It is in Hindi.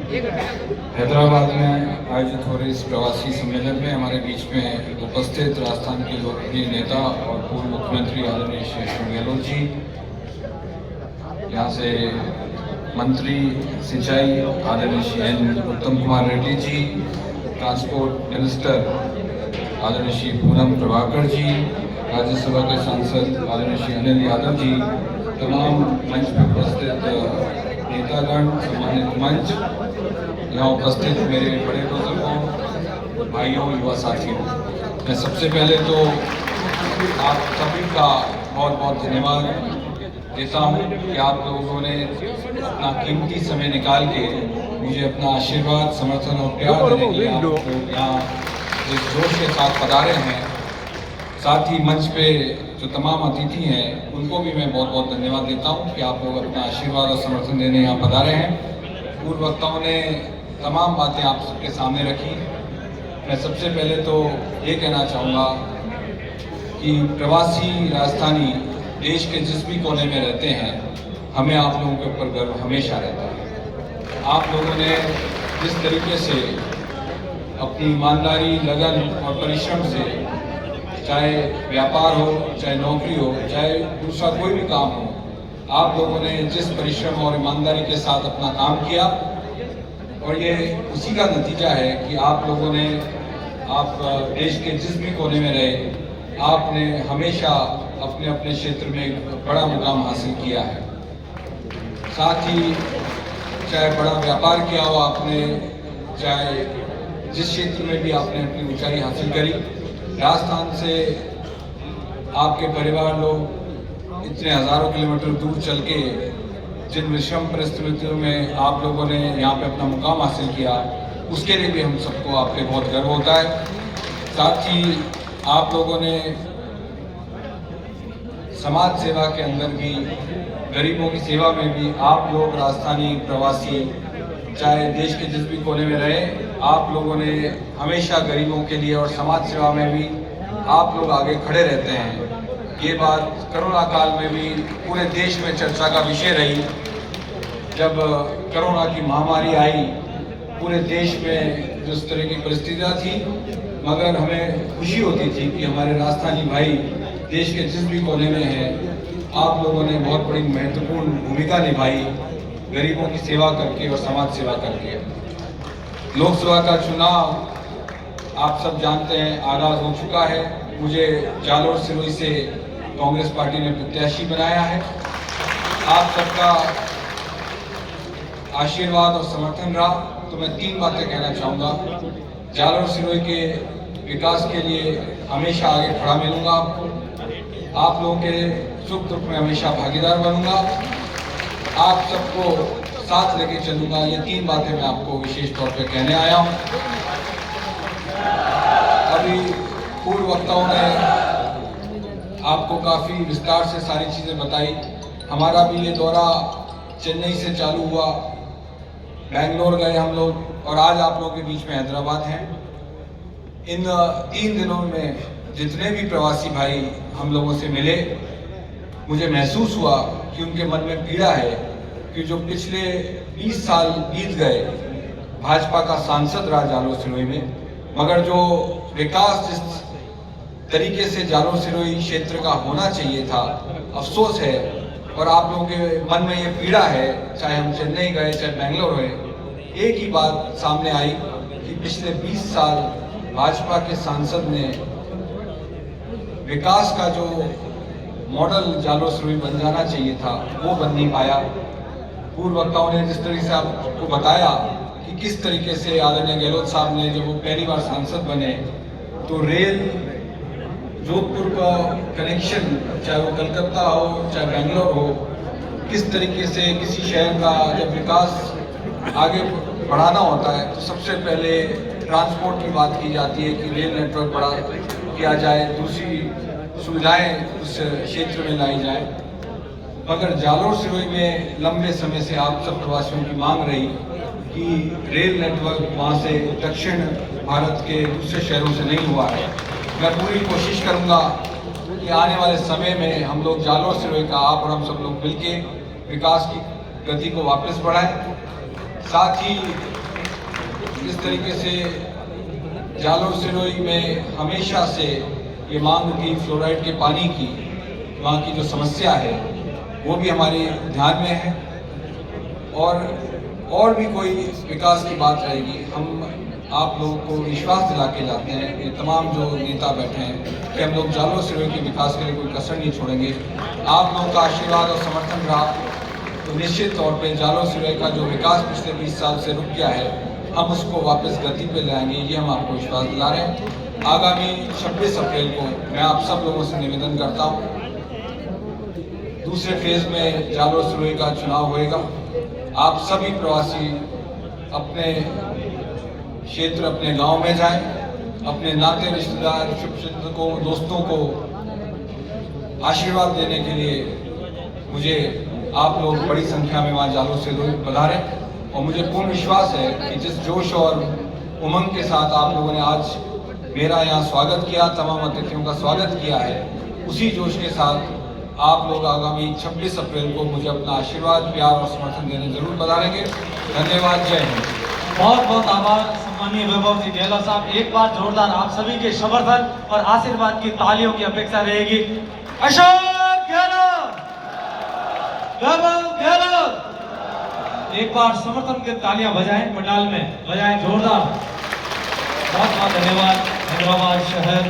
हैदराबाद में आयोजित हो रहे इस प्रवासी सम्मेलन में हमारे बीच में उपस्थित राजस्थान के लोकप्रिय नेता और पूर्व मुख्यमंत्री आदरणीय श्री अशोक गहलोत जी, यहाँ से मंत्री सिंचाई आदरणीय श्री एन उत्तम कुमार रेड्डी जी, ट्रांसपोर्ट मिनिस्टर आदरणीय श्री पूनम प्रभाकर जी, राज्यसभा के सांसद आदरणीय श्री अनिल यादव जी, तमाम मंच पर उपस्थित नेतागण, सम्मानित मंच, यहाँ उपस्थित मेरे बड़े बुजुर्गों, भाइयों, युवा साथियों, मैं सबसे पहले तो आप सभी का बहुत बहुत धन्यवाद देता हूँ कि आप लोगों ने अपना कीमती समय निकाल के मुझे अपना आशीर्वाद, समर्थन और प्यार देने के लिए आप लोग यहाँ इस जोश के साथ पधारे हैं। साथ ही मंच पे जो तमाम अतिथि हैं उनको भी मैं बहुत बहुत धन्यवाद देता हूँ कि आप लोग अपना आशीर्वाद और समर्थन देने यहाँ पधारे हैं। पूर्व वक्ताओं ने तमाम बातें आप सबके सामने रखी। मैं सबसे पहले तो ये कहना चाहूँगा कि प्रवासी राजस्थानी देश के जिस भी कोने में रहते हैं, हमें आप लोगों के ऊपर गर्व हमेशा रहता है। आप लोगों ने जिस तरीके से अपनी ईमानदारी, लगन और परिश्रम से, चाहे व्यापार हो, चाहे नौकरी हो, चाहे दूसरा कोई भी काम हो, आप लोगों ने जिस परिश्रम और ईमानदारी के साथ अपना काम किया, और ये उसी का नतीजा है कि आप लोगों ने, आप देश के जिस भी कोने में रहे, आपने हमेशा अपने अपने क्षेत्र में एक बड़ा मुकाम हासिल किया है। साथ ही चाहे बड़ा व्यापार किया हो आपने, चाहे जिस क्षेत्र में भी आपने अपनी ऊंचाई हासिल करी, राजस्थान से आपके परिवार लोग इतने हज़ारों किलोमीटर दूर चल के जिन विषम परिस्थितियों में आप लोगों ने यहाँ पे अपना मुकाम हासिल किया, उसके लिए भी हम सबको आप पे बहुत गर्व होता है। साथ ही आप लोगों ने समाज सेवा के अंदर भी, गरीबों की सेवा में भी, आप लोग राजस्थानी प्रवासी चाहे देश के जिस भी कोने में रहे, आप लोगों ने हमेशा गरीबों के लिए और समाज सेवा में भी आप लोग आगे खड़े रहते हैं। ये बात कोरोना काल में भी पूरे देश में चर्चा का विषय रही। जब कोरोना की महामारी आई, पूरे देश में जिस तरह की परिस्थितियाँ थी, मगर हमें खुशी होती थी कि हमारे राजस्थानी भाई देश के जिस भी कोने में हैं, आप लोगों ने बहुत बड़ी महत्वपूर्ण भूमिका निभाई, गरीबों की सेवा करके और समाज सेवा करके। लोकसभा का चुनाव आप सब जानते हैं आगाज हो चुका है। मुझे जालोर सिरोही से कांग्रेस पार्टी ने प्रत्याशी बनाया है। आप सबका आशीर्वाद और समर्थन रहा तो मैं 3 बातें कहना चाहूँगा। जालोर सिरोही के विकास के लिए हमेशा आगे खड़ा मिलूंगा आपको। आप लोगों के सुख दुख में हमेशा भागीदार बनूंगा। आप सबको साथ लेके चलूंगा। ये 3 बातें मैं आपको विशेष तौर पे कहने आया हूँ। अभी पूर्व वक्ताओं ने आपको काफ़ी विस्तार से सारी चीज़ें बताई। हमारा भी ये दौरा चेन्नई से चालू हुआ, बेंगलोर गए हम लोग, और आज आप लोगों के बीच में हैदराबाद हैं। इन 3 दिनों में जितने भी प्रवासी भाई हम लोगों से मिले, मुझे महसूस हुआ कि उनके मन में पीड़ा है कि जो पिछले 20 साल बीत गए, भाजपा का सांसद रहा जालोर सिरोही में, मगर जो विकास जिस तरीके से जालोर सिरोही क्षेत्र का होना चाहिए था, अफसोस है। और आप लोगों के मन में ये पीड़ा है, चाहे हम चेन्नई गए, चाहे बेंगलोर गए, एक ही बात सामने आई कि पिछले 20 साल भाजपा के सांसद ने विकास का जो मॉडल जालोर सिरोही बन जाना चाहिए था, वो बन नहीं पाया। पूर्व वक्ताओं ने जिस तरीके से आपको बताया कि किस तरीके से आदरणीय गहलोत साहब ने जब वो पहली बार सांसद बने, तो रेल जोधपुर का कनेक्शन, चाहे वो कलकत्ता हो चाहे बेंगलोर हो, किस तरीके से किसी शहर का जब विकास आगे बढ़ाना होता है तो सबसे पहले ट्रांसपोर्ट की बात की जाती है कि रेल नेटवर्क बड़ा किया जाए, दूसरी सुविधाएं उस क्षेत्र में लाई जाए। मगर जालोर सिरोही में लंबे समय से आप सब प्रवासियों की मांग रही कि रेल नेटवर्क वहाँ से दक्षिण भारत के दूसरे शहरों से नहीं हुआ है। मैं पूरी कोशिश करूँगा कि आने वाले समय में हम लोग जालोर सिरोही का, आप और हम सब लोग मिलके विकास की गति को वापस बढ़ाएं। साथ ही जिस तरीके से जालोर सिरोही में हमेशा से ये मांग थी फ्लोराइड के पानी की, वहाँ की जो समस्या है वो भी हमारे ध्यान में है। और भी कोई विकास की बात रहेगी, हम आप लोगों को विश्वास दिला के जाते हैं, ये तमाम जो नेता बैठे हैं, कि हम लोग जालोर सिरोही के विकास के लिए कोई कसर नहीं छोड़ेंगे। आप लोगों का आशीर्वाद और समर्थन रहा तो निश्चित तौर पे जालोर सिरोही का जो विकास पिछले 20 साल से रुक गया है, हम उसको वापस गति पे लाएंगे, ये हम आपको विश्वास दिला रहे हैं। आगामी 26 अप्रैल को मैं आप सब लोगों से निवेदन करता हूँ, दूसरे फेज में जालोर सिरोही का चुनाव होएगा। आप सभी प्रवासी अपने क्षेत्र, अपने गांव में जाएं, अपने नाते रिश्तेदार, शुभचिंतकों, दोस्तों को आशीर्वाद देने के लिए मुझे आप लोग बड़ी संख्या में वहाँ जालोर सिरोही पधारें। और मुझे पूर्ण विश्वास है कि जिस जोश और उमंग के साथ आप लोगों ने आज मेरा यहाँ स्वागत किया, तमाम अतिथियों का स्वागत किया है, उसी जोश के साथ आप लोग आगामी 26 अप्रैल को मुझे अपना आशीर्वाद, प्यार और समर्थन देने जरूर पधारेंगे। धन्यवाद, जय हिंद। बहुत बहुत आभार सम्मानीय वैभव जी गहलोत साहब। एक बार जोरदार आप सभी के समर्थन और आशीर्वाद की तालियों की अपेक्षा रहेगी। अशोक गहलोत, वैभव गहलोत, एक बार समर्थन की तालियां बजाएं, पंडाल में बजाएं जोरदार। बहुत बहुत धन्यवाद। हैदराबाद शहर